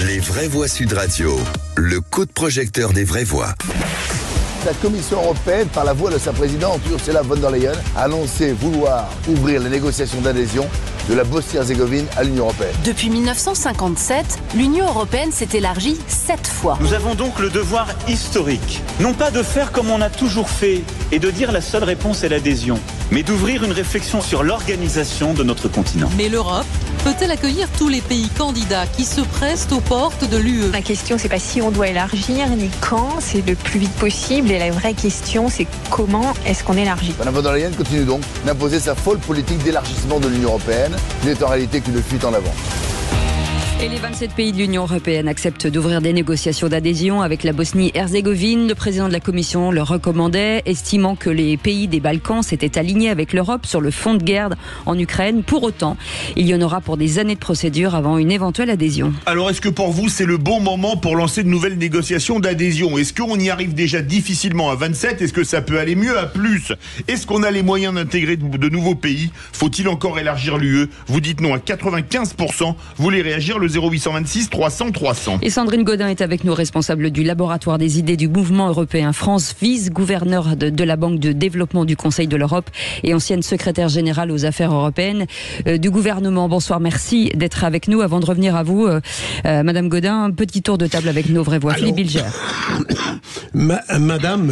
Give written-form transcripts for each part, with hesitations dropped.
Les vraies voix Sud Radio, le coup de projecteur des vraies voix. La Commission européenne, par la voix de sa présidente Ursula von der Leyen, a annoncé vouloir ouvrir les négociations d'adhésion de la Bosnie-Herzégovine à l'Union européenne. Depuis 1957, l'Union européenne s'est élargie 7 fois. Nous avons donc le devoir historique, non pas de faire comme on a toujours fait et de dire la seule réponse est l'adhésion, mais d'ouvrir une réflexion sur l'organisation de notre continent. Mais l'Europe peut-elle accueillir tous les pays candidats qui se prestent aux portes de l'UE? La question, c'est pas si on doit élargir, ni quand, c'est le plus vite possible. Et la vraie question, c'est comment est-ce qu'on élargit. Madame von der Leyen continue donc d'imposer sa folle politique d'élargissement de l'Union européenne, qui n'est en réalité qu'une fuite en avant. Et les 27 pays de l'Union européenne acceptent d'ouvrir des négociations d'adhésion avec la Bosnie-Herzégovine. Le président de la Commission le recommandait, estimant que les pays des Balkans s'étaient alignés avec l'Europe sur le front de guerre en Ukraine. Pour autant, il y en aura pour des années de procédure avant une éventuelle adhésion. Alors, est-ce que pour vous, c'est le bon moment pour lancer de nouvelles négociations d'adhésion? Est-ce qu'on y arrive déjà difficilement à 27? Est-ce que ça peut aller mieux à plus? Est-ce qu'on a les moyens d'intégrer de nouveaux pays? Faut-il encore élargir l'UE? Vous dites non à 95%. Vous voulez réagir? Le 0826 300 300. Et Sandrine Gaudin est avec nous, responsable du laboratoire des idées du mouvement européen France, vice-gouverneur de la Banque de développement du Conseil de l'Europe et ancienne secrétaire générale aux affaires européennes du gouvernement. Bonsoir, merci d'être avec nous. Avant de revenir à vous, Madame Gaudin, un petit tour de table avec nos vraies voix. Philippe Bilger. Madame,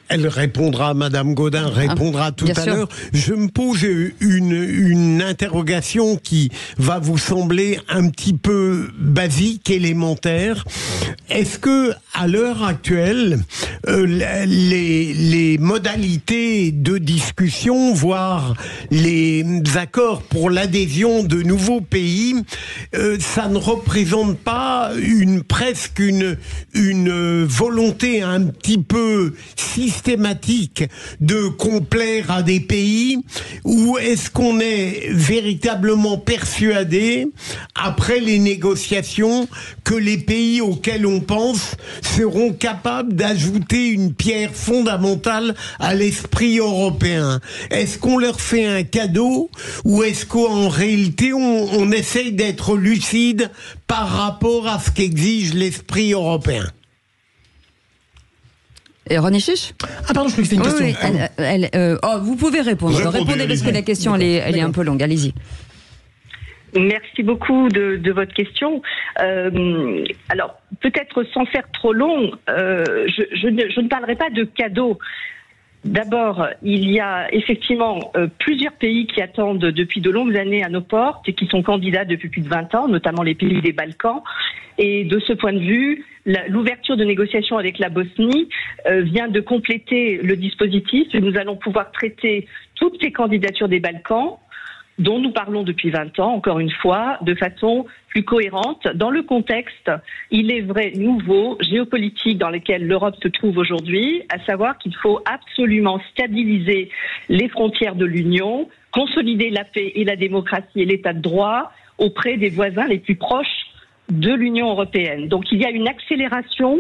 elle répondra, Madame Gaudin répondra tout à l'heure. Je me pose une interrogation qui va vous sembler un petit peu basique, élémentaire. Est-ce que, à l'heure actuelle, les modalités de discussion, voire les accords pour l'adhésion de nouveaux pays, ça ne représente pas presque une volonté un petit peu systématique de complaire à des pays, ou est-ce qu'on est véritablement persuadé, après les négociations, que les pays auxquels on pense seront capables d'ajouter une pierre fondamentale à l'esprit européen? Est-ce qu'on leur fait un cadeau, ou est-ce qu'en réalité on essaye d'être lucide par rapport à ce qu'exige l'esprit européen? Et René Chiche? Ah pardon, je croyais que c'était une question. Vous pouvez répondre. Répondez parce que la question elle est un peu longue. Allez-y. Merci beaucoup de votre question. Alors, peut-être sans faire trop long, je ne parlerai pas de cadeau. D'abord, il y a effectivement plusieurs pays qui attendent depuis de longues années à nos portes et qui sont candidats depuis plus de 20 ans, notamment les pays des Balkans. Et de ce point de vue, l'ouverture de négociations avec la Bosnie vient de compléter le dispositif. Nous allons pouvoir traiter toutes ces candidatures des Balkans, dont nous parlons depuis 20 ans, encore une fois, de façon plus cohérente, dans le contexte, il est vrai, nouveau, géopolitique dans lequel l'Europe se trouve aujourd'hui, à savoir qu'il faut absolument stabiliser les frontières de l'Union, consolider la paix et la démocratie et l'état de droit auprès des voisins les plus proches de l'Union européenne. Donc il y a une accélération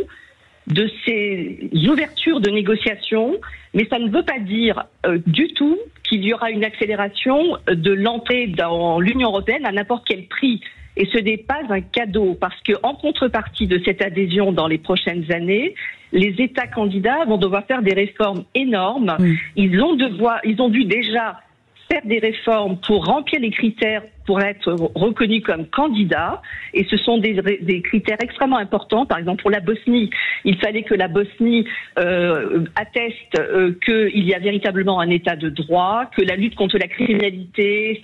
de ces ouvertures de négociations, mais ça ne veut pas dire du tout qu'il y aura une accélération de l'entrée dans l'Union européenne à n'importe quel prix. Et ce n'est pas un cadeau, parce qu'en contrepartie de cette adhésion dans les prochaines années, les États candidats vont devoir faire des réformes énormes. Ils ont dû déjà faire des réformes pour remplir les critères pour être reconnus comme candidats, et ce sont des critères extrêmement importants. Par exemple, pour la Bosnie, il fallait que la Bosnie atteste qu'il y a véritablement un état de droit, que la lutte contre la criminalité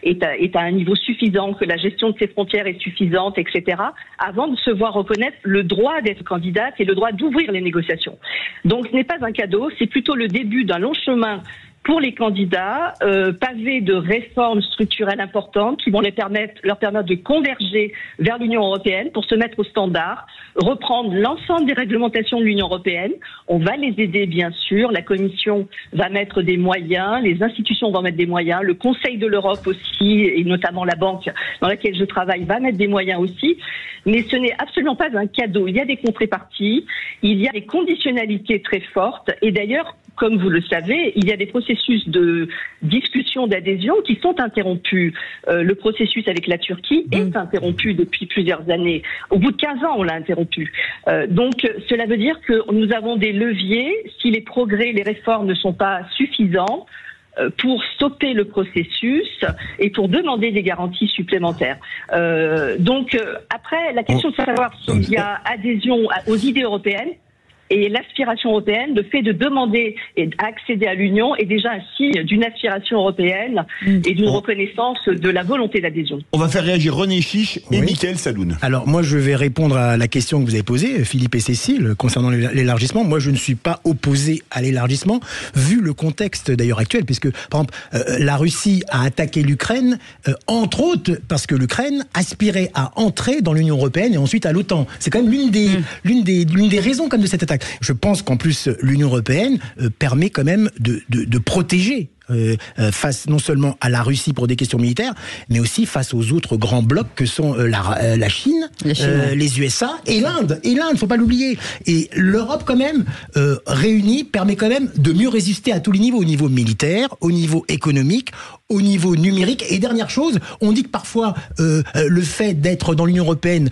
est à un niveau suffisant, que la gestion de ses frontières est suffisante, etc., avant de se voir reconnaître le droit d'être candidate et le droit d'ouvrir les négociations. Donc ce n'est pas un cadeau, c'est plutôt le début d'un long chemin pour les candidats, pavés de réformes structurelles importantes qui vont leur permettre de converger vers l'Union européenne pour se mettre au standard, reprendre l'ensemble des réglementations de l'Union européenne. On va les aider, bien sûr. La Commission va mettre des moyens, les institutions vont mettre des moyens, le Conseil de l'Europe aussi, et notamment la banque dans laquelle je travaille, va mettre des moyens aussi. Mais ce n'est absolument pas un cadeau. Il y a des contreparties, il y a des conditionnalités très fortes, et d'ailleurs, comme vous le savez, il y a des processus de discussion d'adhésion qui sont interrompus. Le processus avec la Turquie est interrompu depuis plusieurs années. Au bout de 15 ans, on l'a interrompu. Donc, cela veut dire que nous avons des leviers, si les progrès, les réformes ne sont pas suffisants, pour stopper le processus et pour demander des garanties supplémentaires. Donc, après, la question de savoir s'il y a adhésion aux idées européennes, et l'aspiration européenne, le fait de demander et d'accéder à l'Union est déjà un signe d'une aspiration européenne et d'une reconnaissance de la volonté d'adhésion. On va faire réagir René Chiche et Mickaël Sadoun. Alors moi je vais répondre à la question que vous avez posée, Philippe et Cécile, concernant l'élargissement. Moi je ne suis pas opposé à l'élargissement, vu le contexte d'ailleurs actuel, puisque par exemple la Russie a attaqué l'Ukraine, entre autres parce que l'Ukraine aspirait à entrer dans l'Union européenne et ensuite à l'OTAN. C'est quand même l'une des raisons comme de cette attaque. Je pense qu'en plus l'Union européenne permet quand même de protéger face non seulement à la Russie pour des questions militaires, mais aussi face aux autres grands blocs que sont la Chine, les USA et l'Inde. Et l'Inde, faut pas l'oublier. Et l'Europe quand même réunie permet quand même de mieux résister à tous les niveaux, au niveau militaire, au niveau économique, au niveau numérique. Et dernière chose, on dit que parfois le fait d'être dans l'Union européenne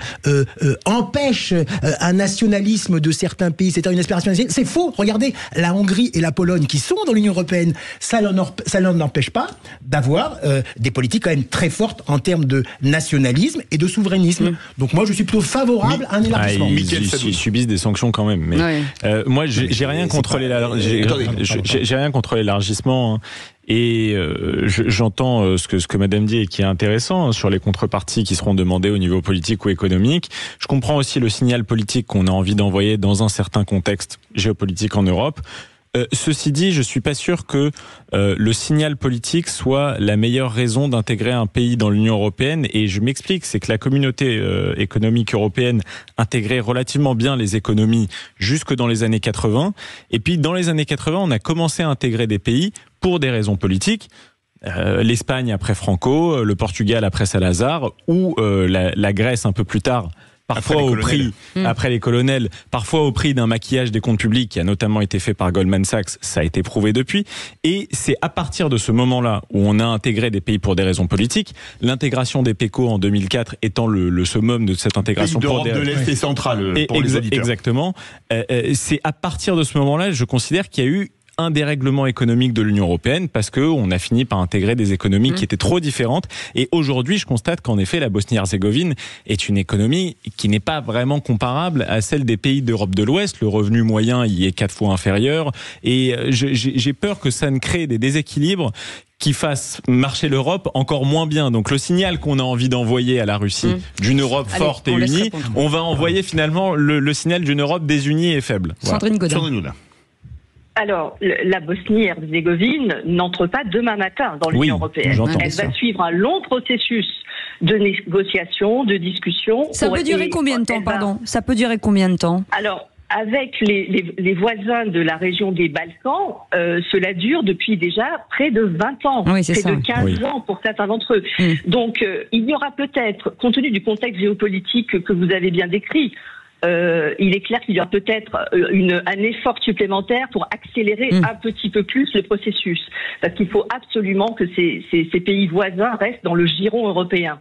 empêche un nationalisme de certains pays, c'est-à-dire une aspiration. C'est faux. Regardez la Hongrie et la Pologne qui sont dans l'Union européenne, ça ne n'empêche pas d'avoir des politiques quand même très fortes en termes de nationalisme et de souverainisme. Donc moi je suis plutôt favorable à un élargissement. Ils subissent des sanctions quand même. Mais moi j'ai rien contre l'élargissement. Et j'entends ce que Madame dit et qui est intéressant sur les contreparties qui seront demandées au niveau politique ou économique. Je comprends aussi le signal politique qu'on a envie d'envoyer dans un certain contexte géopolitique en Europe. Ceci dit, je suis pas sûr que le signal politique soit la meilleure raison d'intégrer un pays dans l'Union européenne. Et je m'explique, c'est que la communauté économique européenne intégrait relativement bien les économies jusque dans les années 80. Et puis dans les années 80, on a commencé à intégrer des pays pour des raisons politiques. L'Espagne après Franco, le Portugal après Salazar, ou la Grèce un peu plus tard. Parfois au prix, après les colonels, parfois au prix d'un maquillage des comptes publics qui a notamment été fait par Goldman Sachs, ça a été prouvé depuis. Et c'est à partir de ce moment-là où on a intégré des pays pour des raisons politiques, l'intégration des PECO en 2004 étant le summum de cette intégration pour des de l'Est et central pour les auditeurs. Exactement. C'est à partir de ce moment-là, je considère qu'il y a eu un dérèglement économique de l'Union européenne parce qu'on a fini par intégrer des économies qui étaient trop différentes. Et aujourd'hui, je constate qu'en effet, la Bosnie-Herzégovine est une économie qui n'est pas vraiment comparable à celle des pays d'Europe de l'Ouest. Le revenu moyen y est 4 fois inférieur. Et j'ai peur que ça ne crée des déséquilibres qui fassent marcher l'Europe encore moins bien. Donc le signal qu'on a envie d'envoyer à la Russie d'une Europe forte et unie, on va envoyer finalement le signal d'une Europe désunie et faible. Sandrine Godin. Alors, la Bosnie-Herzégovine n'entre pas demain matin dans l'Union européenne. Elle va suivre un long processus de négociation, de discussion. Ça peut durer combien de temps, pardon ? Ça peut durer combien de temps ? Alors, avec les voisins de la région des Balkans, cela dure depuis déjà près de 20 ans, près de 15 ans pour certains d'entre eux. Donc, il y aura peut-être, compte tenu du contexte géopolitique que vous avez bien décrit, il est clair qu'il y aura peut-être un effort supplémentaire pour accélérer un petit peu plus le processus. Parce qu'il faut absolument que ces pays voisins restent dans le giron européen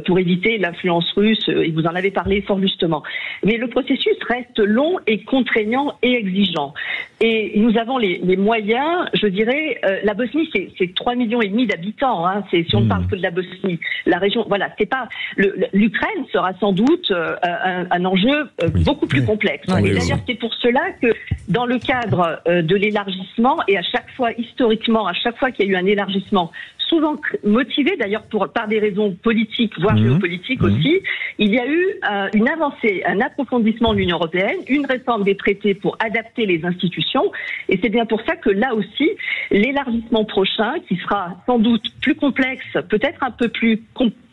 pour éviter l'influence russe, et vous en avez parlé fort justement. Mais le processus reste long et contraignant et exigeant. Et nous avons les moyens, je dirais, la Bosnie c'est 3,5 millions d'habitants, hein, si on ne parle que de la Bosnie. La région, voilà, c'est pas l'Ukraine sera sans doute un enjeu beaucoup plus complexe. Et d'ailleurs, c'est pour cela que dans le cadre de l'élargissement, et à chaque fois, historiquement, à chaque fois qu'il y a eu un élargissement, souvent motivé d'ailleurs par des raisons politiques, voire géopolitiques aussi, il y a eu une avancée, un approfondissement de l'Union européenne, une réforme des traités pour adapter les institutions, et c'est bien pour ça que là aussi, l'élargissement prochain, qui sera sans doute plus complexe, peut-être un peu plus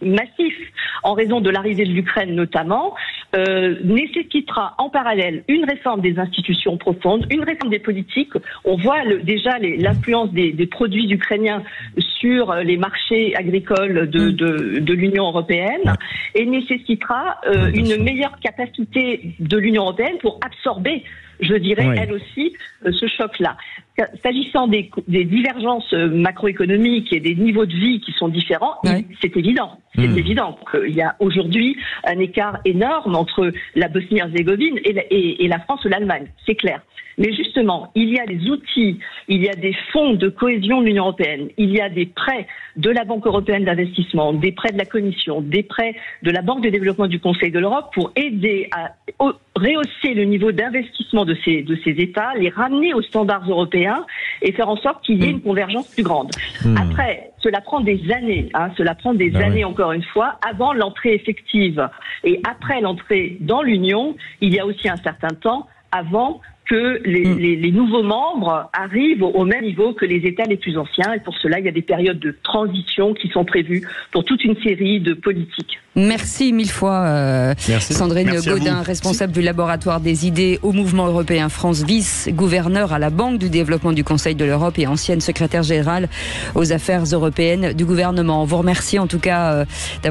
massif, en raison de l'arrivée de l'Ukraine notamment, nécessitera en parallèle une réforme des institutions profondes, une réforme des politiques. On voit déjà l'influence des produits ukrainiens sur les marchés agricoles de l'Union européenne et nécessitera une meilleure capacité de l'Union européenne pour absorber, je dirais, elle aussi, ce choc-là. S'agissant des divergences macroéconomiques et des niveaux de vie qui sont différents, c'est évident. C'est évident qu'il y a aujourd'hui un écart énorme entre la Bosnie-Herzégovine et la France ou l'Allemagne. C'est clair. Mais justement, il y a des outils, il y a des fonds de cohésion de l'Union européenne, il y a des prêts de la Banque européenne d'investissement, des prêts de la Commission, des prêts de la Banque de développement du Conseil de l'Europe pour aider à rehausser le niveau d'investissement de ces États, les ramener aux standards européens et faire en sorte qu'il y ait une convergence plus grande. Après, cela prend des années, années encore une fois, avant l'entrée effective. Et après l'entrée dans l'Union, il y a aussi un certain temps avant que les nouveaux membres arrivent au même niveau que les États les plus anciens. Et pour cela, il y a des périodes de transition qui sont prévues pour toute une série de politiques. Merci mille fois, Sandrine Gaudin, responsable du laboratoire des idées au Mouvement européen France, vice-gouverneur à la Banque du développement du Conseil de l'Europe et ancienne secrétaire générale aux affaires européennes du gouvernement. On vous remercie en tout cas d'avoir